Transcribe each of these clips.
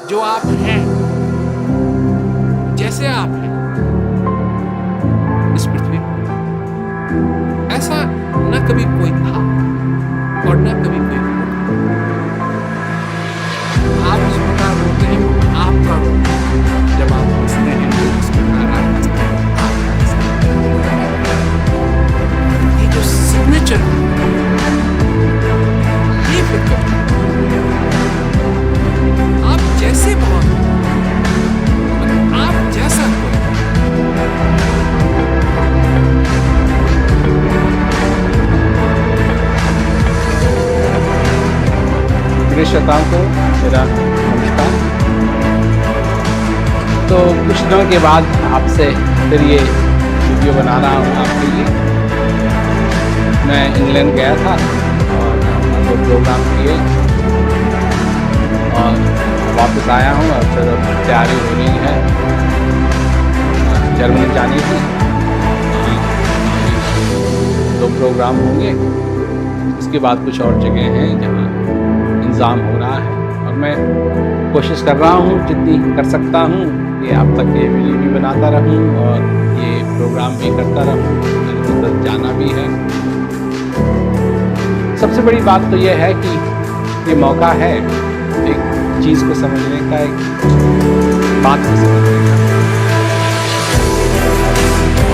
जो आप हैं, जैसे आप हैं इस पृथ्वी पर, ऐसा न कभी कोई था और न कभी कोई होगा। आप जिस प्रकार होते हैं वो आपका रूप है। जब आप हंसते हैं तो जिस प्रकार आप हंसते हैं आपका हंसना। ये जो सिग्नेचर है ये फिर कभी आप जैसे बहुत आप जैसा कोई प्रिय श्रोताओं को मेरा नमस्कार। तो कुछ दिनों के बाद आपसे फिर ये वीडियो बना रहा हूँ आपके लिए। मैं इंग्लैंड गया था और दो प्रोग्राम किए और वापस आया हूँ और फिर तैयारी हो रही है जर्मनी जाने की। दो प्रोग्राम होंगे, इसके बाद कुछ और जगह हैं जहाँ इंतज़ाम हो रहा है और मैं कोशिश कर रहा हूँ जितनी कर सकता हूँ कि आप तक ये वीडियो भी बनाता रहूँ और ये प्रोग्राम भी करता रहूँ। मैंने जाना भी है। सबसे बड़ी बात तो ये है कि ये मौका है एक चीज़ को समझने का, एक बात को समझने का।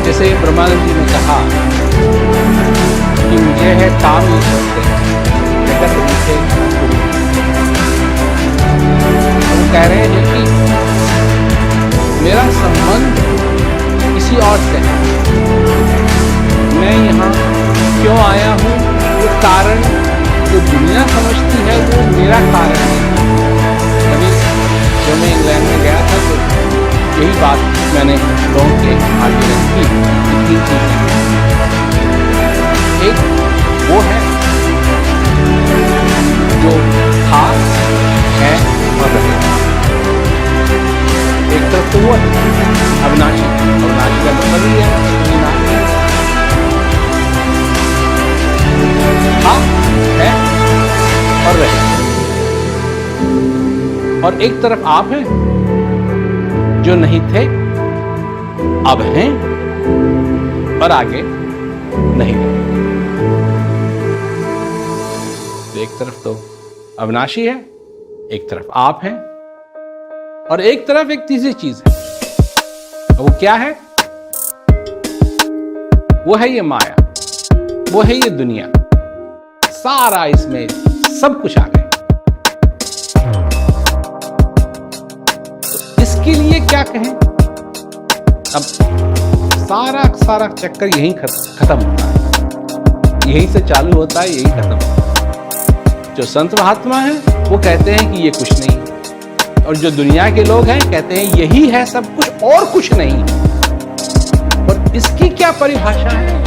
जैसे ब्रह्मानंद जी ने कहा कि मुझे है काम ये करते जगत मुझे हम कह रहे हैं कि मेरा संबंध किसी और से है। मैं यहाँ क्यों आया हूँ, वो कारण जो दुनिया समझती है वो मेरा कारण है। अभी जब मैं इंग्लैंड में गया था तो यही बात मैंने लोगों के आगे रखी। तीन चीज़ें, एक वो है जो था, है और रहेगा। एक तरफ तो वो है अविनाशी, अविनाशी का मतलब ही है था, है और रहेगा। और एक तरफ आप हैं जो नहीं थे, अब हैं और आगे नहीं रहेंगे। तो एक तरफ तो अविनाशी है, एक तरफ आप हैं और एक तरफ एक तीसरी चीज है। वो क्या है? वो है ये माया, वो है ये दुनिया। सारा इसमें सब कुछ आ गया। तो इसके लिए क्या कहें? अब सारा चक्कर यहीं खत्म होता है, यहीं से चालू होता है, यहीं खत्म होता है। जो संत महात्मा हैं वो कहते हैं कि ये कुछ नहीं, और जो दुनिया के लोग हैं कहते हैं यही है सब कुछ और कुछ नहीं। और इसकी क्या परिभाषा है?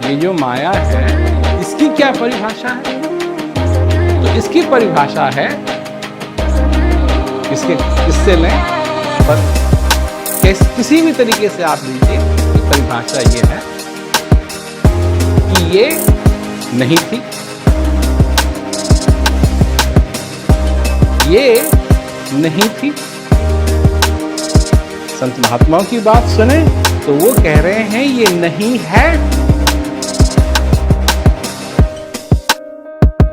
ये जो माया है इसकी क्या परिभाषा है? तो इसकी परिभाषा है, किससे लें पर किसी भी तरीके से आप लीजिए, परिभाषा ये है कि ये नहीं थी, ये नहीं थी। संत महात्माओं की बात सुने तो वो कह रहे हैं ये नहीं है,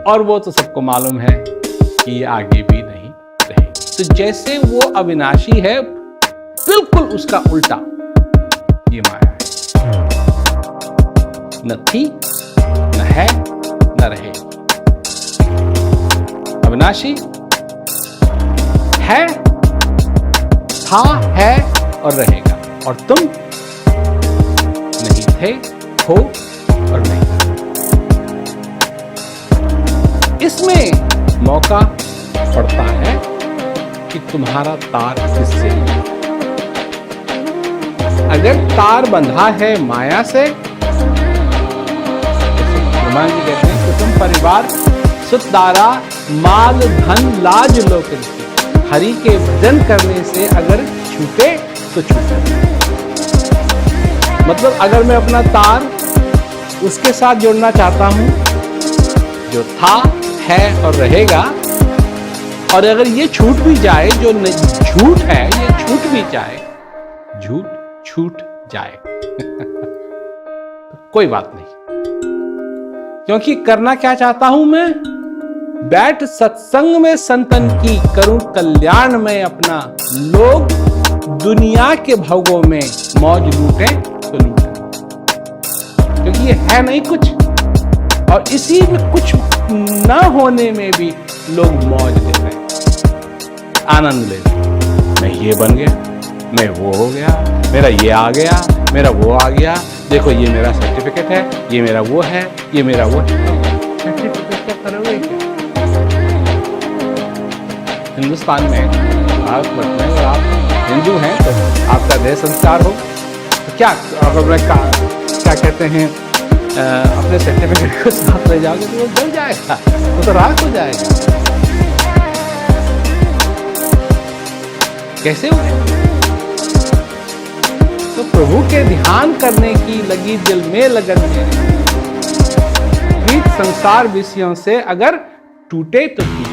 और वो तो सबको मालूम है कि ये आगे भी नहीं रहेगी। तो जैसे वो अविनाशी है, बिल्कुल उसका उल्टा ये माया है। न थी, न है, न रहेगी। अविनाशी है, था, है और रहेगा, और तुम नहीं थे, हो और नहीं। इसमें मौका पड़ता है कि तुम्हारा तार किससे है। अगर तार बंधा है माया से, हनुमान जी कहते हैं कि तुम परिवार सुतदारा माल धन लाज लोक हरि के भजन करने से अगर छूटे तो छूटे। मतलब अगर मैं अपना तार उसके साथ जोड़ना चाहता हूं जो था, है और रहेगा, और अगर ये छूट भी जाए, जो झूठ है ये छूट भी जाए, झूठ छूट जाए कोई बात नहीं, क्योंकि करना क्या चाहता हूं मैं? बैठ सत्संग में संतन की, करूं कल्याण में अपना, लोग दुनिया के भोगों में मौज लूटे तो लूटे, क्योंकि ये है नहीं कुछ, और इसी में कुछ न होने में भी लोग मौज ले रहे हैं, आनंद ले रहे हैं। मैं ये बन गया, मैं वो हो गया, मेरा ये आ गया, मेरा वो आ गया, देखो ये मेरा सर्टिफिकेट है, ये मेरा वो है, ये मेरा वो है। सर्टिफिकेट क्या करोगे क्या? हिंदुस्तान में, भारतवर्ष में, अगर आप हिंदू हैं तो आपका देह संस्कार हो तो क्या, अगर मैं क्या कहते हैं, अपने सर्टिफिकेट को साथ ले जाओगे तो वो जल जाएगा, वो तो राख हो जाएगा। कैसे हो? तो प्रभु के ध्यान करने की लगी दिल में लगन है, प्रीत संसार विषयों से अगर टूटे तो टूटे।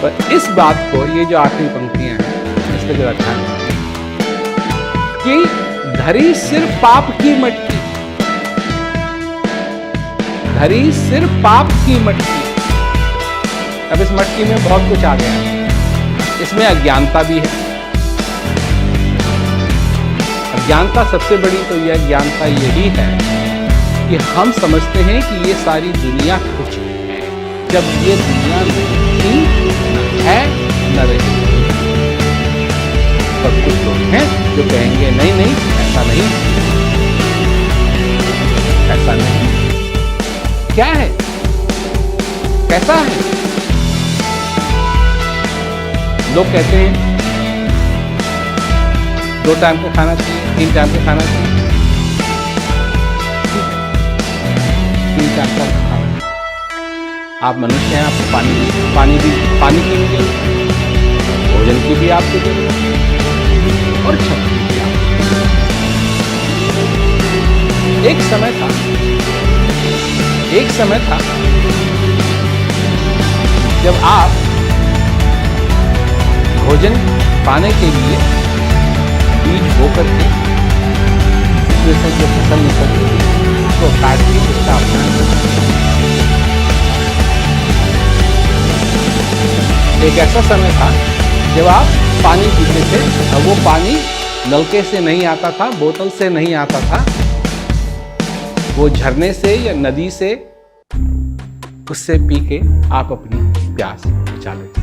पर इस बात को, ये जो आखिरी पंक्तियां हैं, इसका जो ध्यान कि धरी सिर्फ पाप की मटकी, धरी सिर्फ पाप की मटकी। अब इस मटकी में बहुत कुछ आ गया, इसमें अज्ञानता भी है। अज्ञानता सबसे बड़ी तो यह अज्ञानता यही है कि हम समझते हैं कि ये सारी दुनिया कुछ है, जब ये दुनिया है न रही। और कुछ लोग हैं जो कहेंगे नहीं नहीं ऐसा नहीं, ऐसा नहीं। क्या है, कैसा है? लोग कहते हैं 2 टाइम का खाना चाहिए, 3 टाइम का खाना चाहिए, 3 टाइम का खाना। आप मनुष्य हैं, आपको पानी की भी जरूरत है, भोजन की भी आपको जरूरत है, और शक्ति भी आपको। एक समय था जब आप भोजन पाने के लिए बीज बो करके उसमें से जो फसल निकलती थी उसको काट के उसका अपना। एक ऐसा समय था जब आप पानी पीते थे और वो पानी नलके से नहीं आता था, बोतल से नहीं आता था, वो झरने से या नदी से, उससे पी के आप अपनी प्यास बुझा लेते।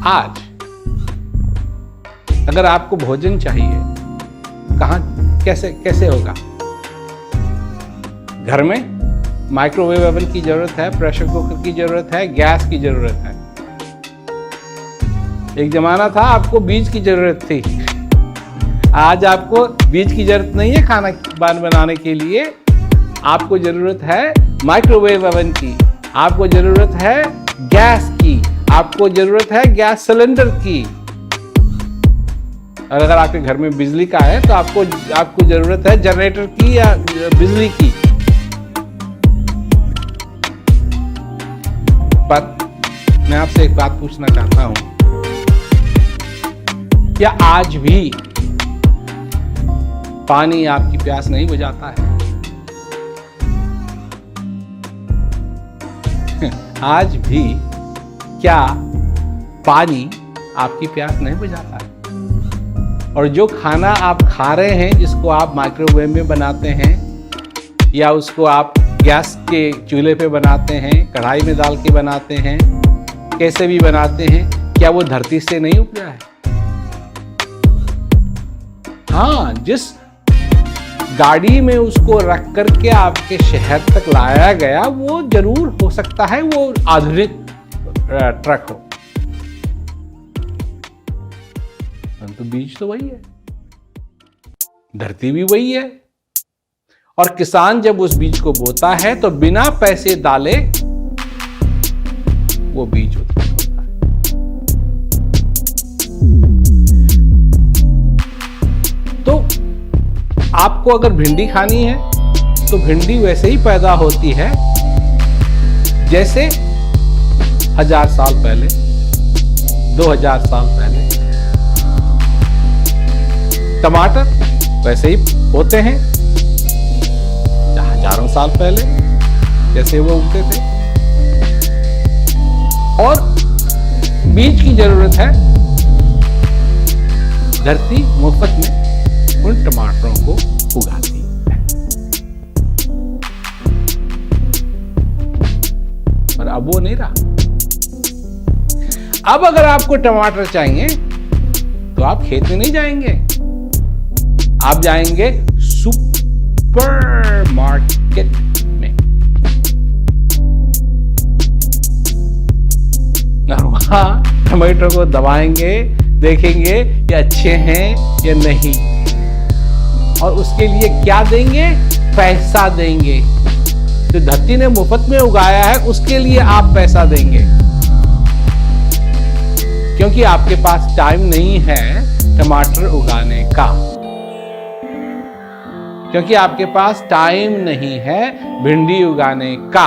आज अगर आपको भोजन चाहिए, कहां कैसे होगा? घर में माइक्रोवेव ओवन की जरूरत है, प्रेशर कुकर की जरूरत है, गैस की जरूरत है। एक जमाना था आपको बीज की जरूरत थी, आज आपको बीज की जरूरत नहीं है खाना बनाने के लिए। आपको जरूरत है माइक्रोवेव ओवन की, आपको जरूरत है गैस की, आपको जरूरत है गैस सिलेंडर की। और अगर आपके घर में बिजली का है तो आपको जरूरत है जनरेटर की या बिजली की। पर मैं आपसे एक बात पूछना चाहता हूं, क्या आज भी पानी आपकी प्यास नहीं बुझाता है? आज भी क्या पानी आपकी प्यास नहीं बुझाता है? और जो खाना आप खा रहे हैं, जिसको आप माइक्रोवेव में बनाते हैं या उसको आप गैस के चूल्हे पे बनाते हैं, कढ़ाई में डाल के बनाते हैं, कैसे भी बनाते हैं, क्या वो धरती से नहीं उपजा है? हाँ, जिस गाड़ी में उसको रख करके आपके शहर तक लाया गया, वो जरूर हो सकता है वो आधुनिक ट्रक हो, परंतु बीज तो वही है, धरती भी वही है। और किसान जब उस बीज को बोता है तो बिना पैसे डाले वो बीज उत्पन्न होता है। तो आपको अगर भिंडी खानी है तो भिंडी वैसे ही पैदा होती है जैसे 1000 साल पहले, 2000 साल पहले। टमाटर वैसे ही होते हैं हजारों साल पहले जैसे वो उगते थे। और बीज की जरूरत है, धरती मुफ्त में उन टमाटरों को उगाती है। पर अब वो नहीं रहा। अब अगर आपको टमाटर चाहिए तो आप खेत में नहीं जाएंगे, आप जाएंगे सुपर मार्केट में। वहां टमाटर को दबाएंगे, देखेंगे ये अच्छे हैं या नहीं, और उसके लिए क्या देंगे? पैसा देंगे। जो धरती ने मुफ्त में उगाया है उसके लिए आप पैसा देंगे, क्योंकि आपके पास टाइम नहीं है टमाटर उगाने का, क्योंकि आपके पास टाइम नहीं है भिंडी उगाने का,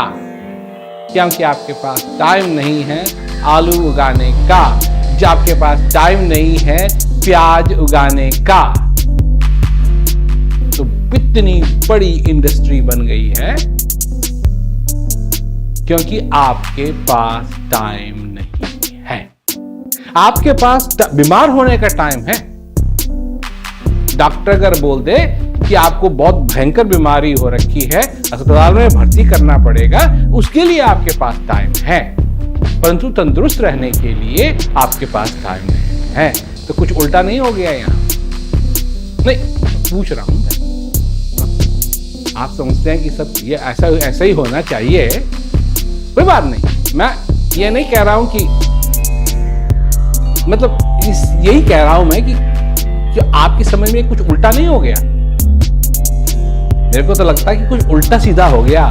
क्योंकि आपके पास टाइम नहीं है आलू उगाने का, जो आपके पास टाइम नहीं है प्याज उगाने का। तो इतनी बड़ी इंडस्ट्री बन गई है क्योंकि आपके पास टाइम नहीं है। आपके पास बीमार होने का टाइम है। डॉक्टर अगर बोल दे कि आपको बहुत भयंकर बीमारी हो रखी है, अस्पताल में भर्ती करना पड़ेगा, उसके लिए आपके पास टाइम है, परंतु तंदुरुस्त रहने के लिए आपके पास टाइम नहीं है। तो कुछ उल्टा नहीं हो गया यहां? नहीं, पूछ रहा हूं। आप समझते हैं कि सब ये ऐसा ही होना चाहिए, कोई बात नहीं। मैं ये नहीं कह रहा हूं कि, मतलब यही कह रहा हूं मैं कि जो आपकी समझ में कुछ उल्टा नहीं हो गया। मेरे को तो लगता है कि कुछ उल्टा सीधा हो गया,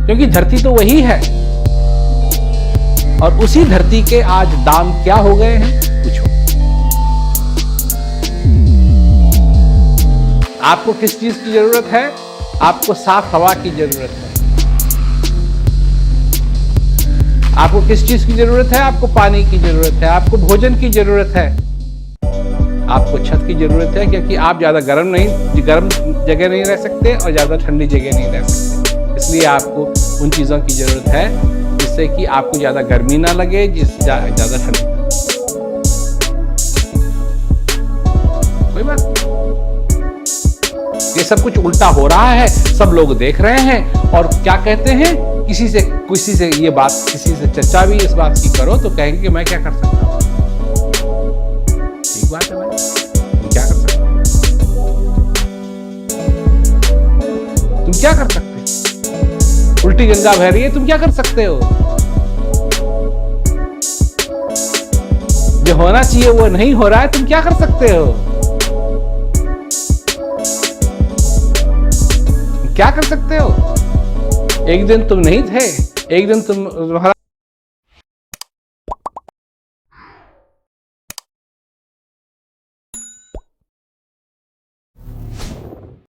क्योंकि धरती तो वही है और उसी धरती के आज दाम क्या हो गए हैं पूछो। आपको किस चीज की जरूरत है? आपको साफ हवा की जरूरत है। आपको किस चीज की जरूरत है? आपको पानी की जरूरत है, आपको भोजन की जरूरत है, आपको छत की जरूरत है, क्योंकि आप ज्यादा गर्म जगह नहीं रह सकते और ज्यादा ठंडी जगह नहीं रह सकते। इसलिए आपको उन चीजों की जरूरत है जिससे कि आपको ज्यादा गर्मी ना लगे, ज्यादा ठंडी। कोई बात, ये सब कुछ उल्टा हो रहा है, सब लोग देख रहे हैं। और क्या कहते हैं, किसी से ये बात, किसी से चर्चा भी इस बात की करो तो कहेंगे कि मैं क्या कर सकता हूं। ठीक बात है भाई, तुम क्या कर सकते हो? तुम क्या कर सकते हो? उल्टी गंगा बह रही है, तुम क्या कर सकते हो? जो होना चाहिए वो नहीं हो रहा है, तुम क्या कर सकते हो? क्या कर सकते हो? एक दिन तुम नहीं थे, एक दिन तुम्हारा